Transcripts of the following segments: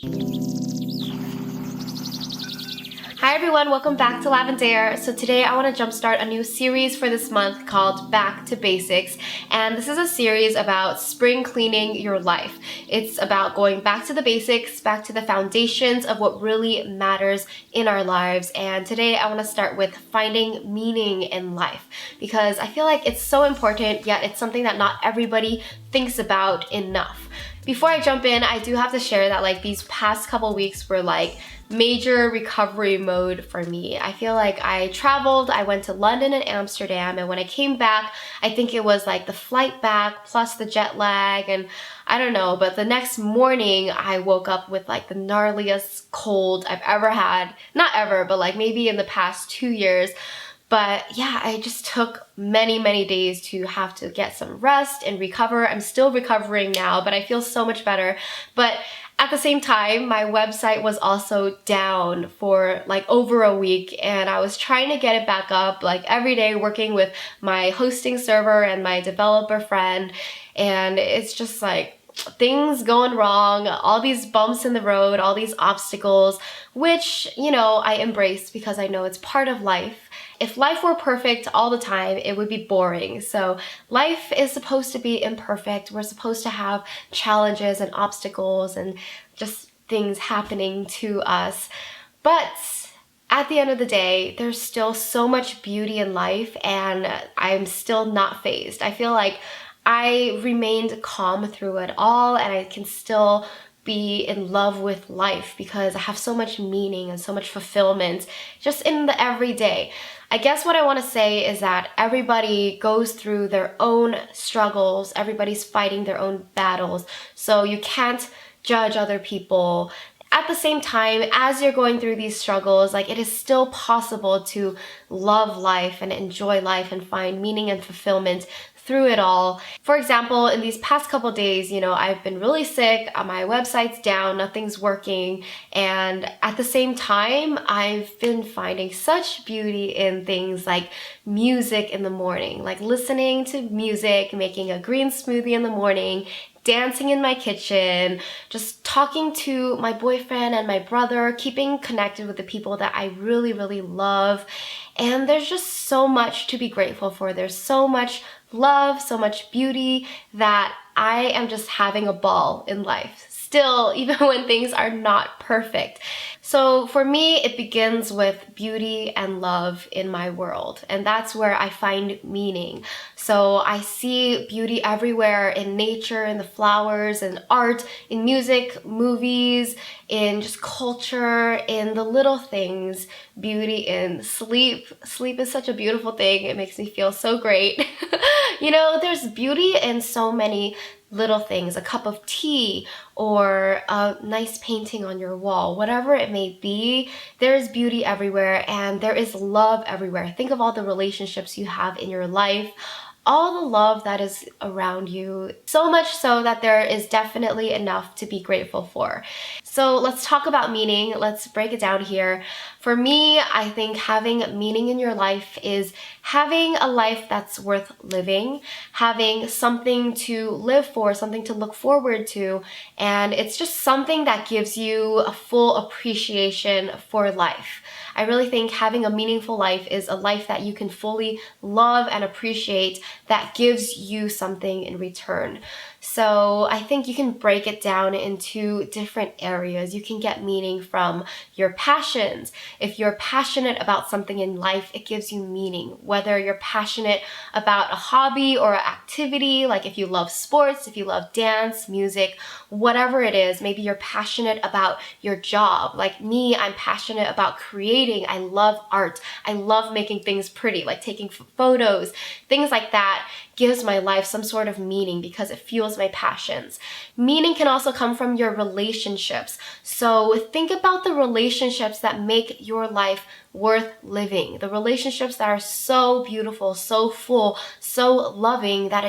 Hi everyone, welcome back to Lavendaire. So today I want to jumpstart a new series for this month called Back to Basics. And this is a series about spring cleaning your life. It's about going back to the basics, back to the foundations of what really matters in our lives. And today I want to start with finding meaning in life, because I feel like it's so important, yet it's something that not everybody thinks about enough. Before I jump in, I do have to share that these past couple weeks were major recovery mode for me. I feel like I traveled, I went to London and Amsterdam, and when I came back, I think it was the flight back plus the jet lag, and I don't know, but the next morning I woke up with the gnarliest cold I've ever had. Not ever, but maybe in the past 2 years. But yeah, I just took many days to have to get some rest and recover. I'm still recovering now, but I feel so much better. But at the same time, my website was also down for over a week, and I was trying to get it back up every day, working with my hosting server and my developer friend, and it's just things going wrong, all these bumps in the road, all these obstacles, which, I embrace because I know it's part of life. If life were perfect all the time, it would be boring. So life is supposed to be imperfect. We're supposed to have challenges and obstacles and just things happening to us. But at the end of the day, there's still so much beauty in life, and I'm still not fazed. I feel like I remained calm through it all, and I can still be in love with life because I have so much meaning and so much fulfillment just in the everyday. I guess what I want to say is that everybody goes through their own struggles, everybody's fighting their own battles, so you can't judge other people. At the same time, as you're going through these struggles, it is still possible to love life and enjoy life and find meaning and fulfillment through it all. For example, in these past couple days, I've been really sick, my website's down, nothing's working, and at the same time, I've been finding such beauty in things like music in the morning, listening to music, making a green smoothie in the morning, dancing in my kitchen, just talking to my boyfriend and my brother, keeping connected with the people that I really love. And there's just so much to be grateful for. There's so much love, so much beauty, that I am just having a ball in life still, even when things are not perfect. So for me, it begins with beauty and love in my world, and that's where I find meaning. So I see beauty everywhere, in nature, in the flowers, in art, in music, movies, in just culture, in the little things, beauty in sleep. Sleep is such a beautiful thing. It makes me feel so great. There's beauty in so many little things, a cup of tea or a nice painting on your wall, whatever it may be, there is beauty everywhere and there is love everywhere. Think of all the relationships you have in your life, all the love that is around you, so much so that there is definitely enough to be grateful for. So let's talk about meaning. Let's break it down here. For me, I think having meaning in your life is having a life that's worth living, having something to live for, something to look forward to, and it's just something that gives you a full appreciation for life. I really think having a meaningful life is a life that you can fully love and appreciate, that gives you something in return. So I think you can break it down into different areas. You can get meaning from your passions. If you're passionate about something in life, it gives you meaning. Whether you're passionate about a hobby or an activity, like if you love sports, if you love dance, music, whatever it is, maybe you're passionate about your job. Like me, I'm passionate about creating. I love art. I love making things pretty, like taking photos, things like that. Gives my life some sort of meaning because it fuels my passions. Meaning can also come from your relationships. So think about the relationships that make your life worth living. The relationships that are so beautiful, so full, so loving that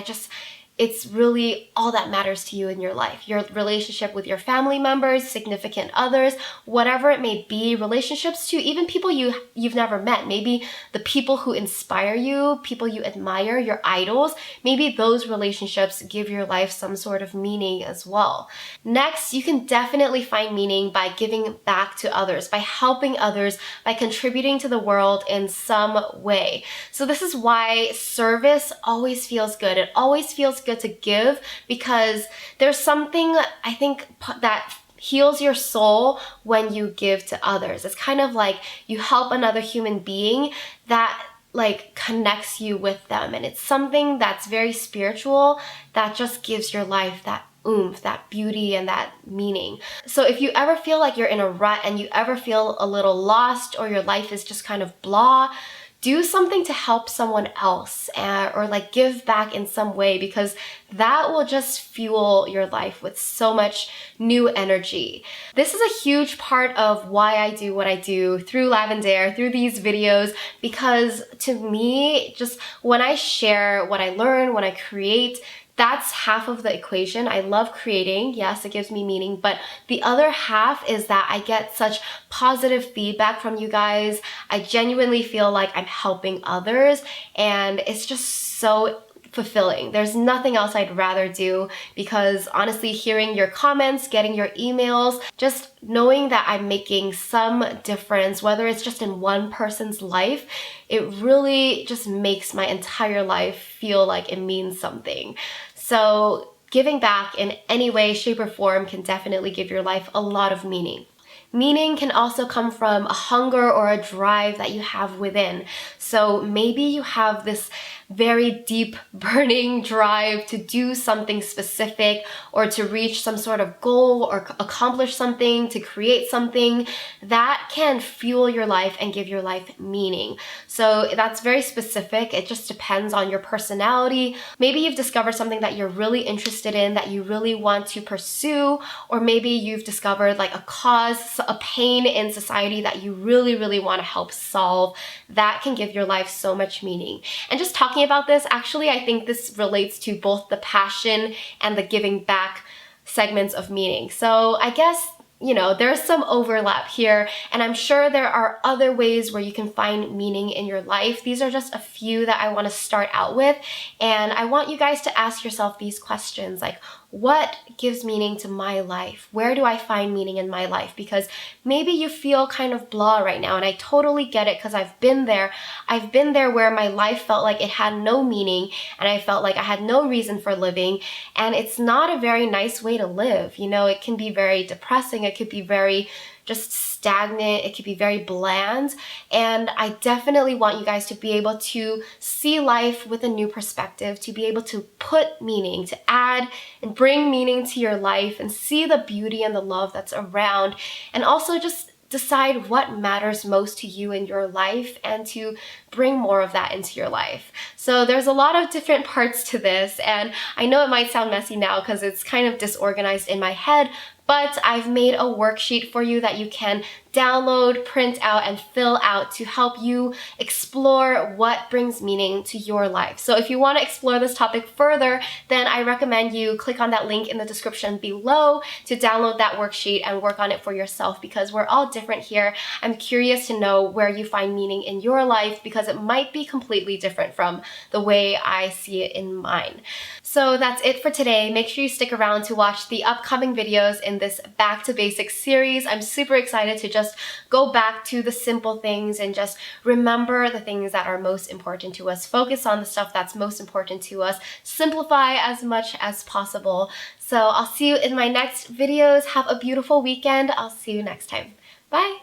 it's really all that matters to you in your life. Your relationship with your family members, significant others, whatever it may be, relationships to even people you've never met. Maybe the people who inspire you, people you admire, your idols, maybe those relationships give your life some sort of meaning as well. Next, you can definitely find meaning by giving back to others, by helping others, by contributing to the world in some way. So this is why service always feels good. It always feels good to give, because there's something, I think, that heals your soul when you give to others. It's kind of like you help another human being that like connects you with them, and it's something that's very spiritual that just gives your life that oomph, that beauty, and that meaning. So if you ever feel like you're in a rut and you ever feel a little lost, or your life is just kind of blah, do something to help someone else, or like give back in some way, because that will just fuel your life with so much new energy. This is a huge part of why I do what I do through Lavendaire, through these videos, because to me, just when I share what I learn, when I create, that's half of the equation. I love creating. Yes, it gives me meaning, but the other half is that I get such positive feedback from you guys. I genuinely feel like I'm helping others, and it's just so fulfilling. There's nothing else I'd rather do, because honestly, hearing your comments, getting your emails, just knowing that I'm making some difference, whether it's just in one person's life, it really just makes my entire life feel like it means something. So giving back in any way, shape, or form can definitely give your life a lot of meaning. Meaning can also come from a hunger or a drive that you have within. So maybe you have this very deep burning drive to do something specific, or to reach some sort of goal, or accomplish something, to create something that can fuel your life and give your life meaning. So that's very specific. It just depends on your personality. Maybe you've discovered something that you're really interested in, that you really want to pursue, or maybe you've discovered like a cause, a pain in society that you really, really want to help solve. That can give your life so much meaning. And just talking about this, actually, I think this relates to both the passion and the giving back segments of meaning. So I guess, you know, there's some overlap here, and I'm sure there are other ways where you can find meaning in your life. These are just a few that I want to start out with, and I want you guys to ask yourself these questions, like, what gives meaning to my life? Where do I find meaning in my life? Because maybe you feel kind of blah right now, and I totally get it, because I've been there. I've been there where my life felt like it had no meaning, and I felt like I had no reason for living, and it's not a very nice way to live. You know, it can be very depressing. It could be very just stagnant. It could be very bland. And I definitely want you guys to be able to see life with a new perspective, to be able to put meaning, to add and bring meaning to your life, and see the beauty and the love that's around, and also just decide what matters most to you in your life, and to bring more of that into your life. So there's a lot of different parts to this, and I know it might sound messy now because it's kind of disorganized in my head, but I've made a worksheet for you that you can download, print out, and fill out to help you explore what brings meaning to your life. So if you want to explore this topic further, then I recommend you click on that link in the description below to download that worksheet and work on it for yourself, because we're all different here. I'm curious to know where you find meaning in your life, because it might be completely different from the way I see it in mine. So that's it for today. Make sure you stick around to watch the upcoming videos in this Back to Basics series. I'm super excited to just go back to the simple things and just remember the things that are most important to us. Focus on the stuff that's most important to us. Simplify as much as possible. So I'll see you in my next videos. Have a beautiful weekend. I'll see you next time. Bye!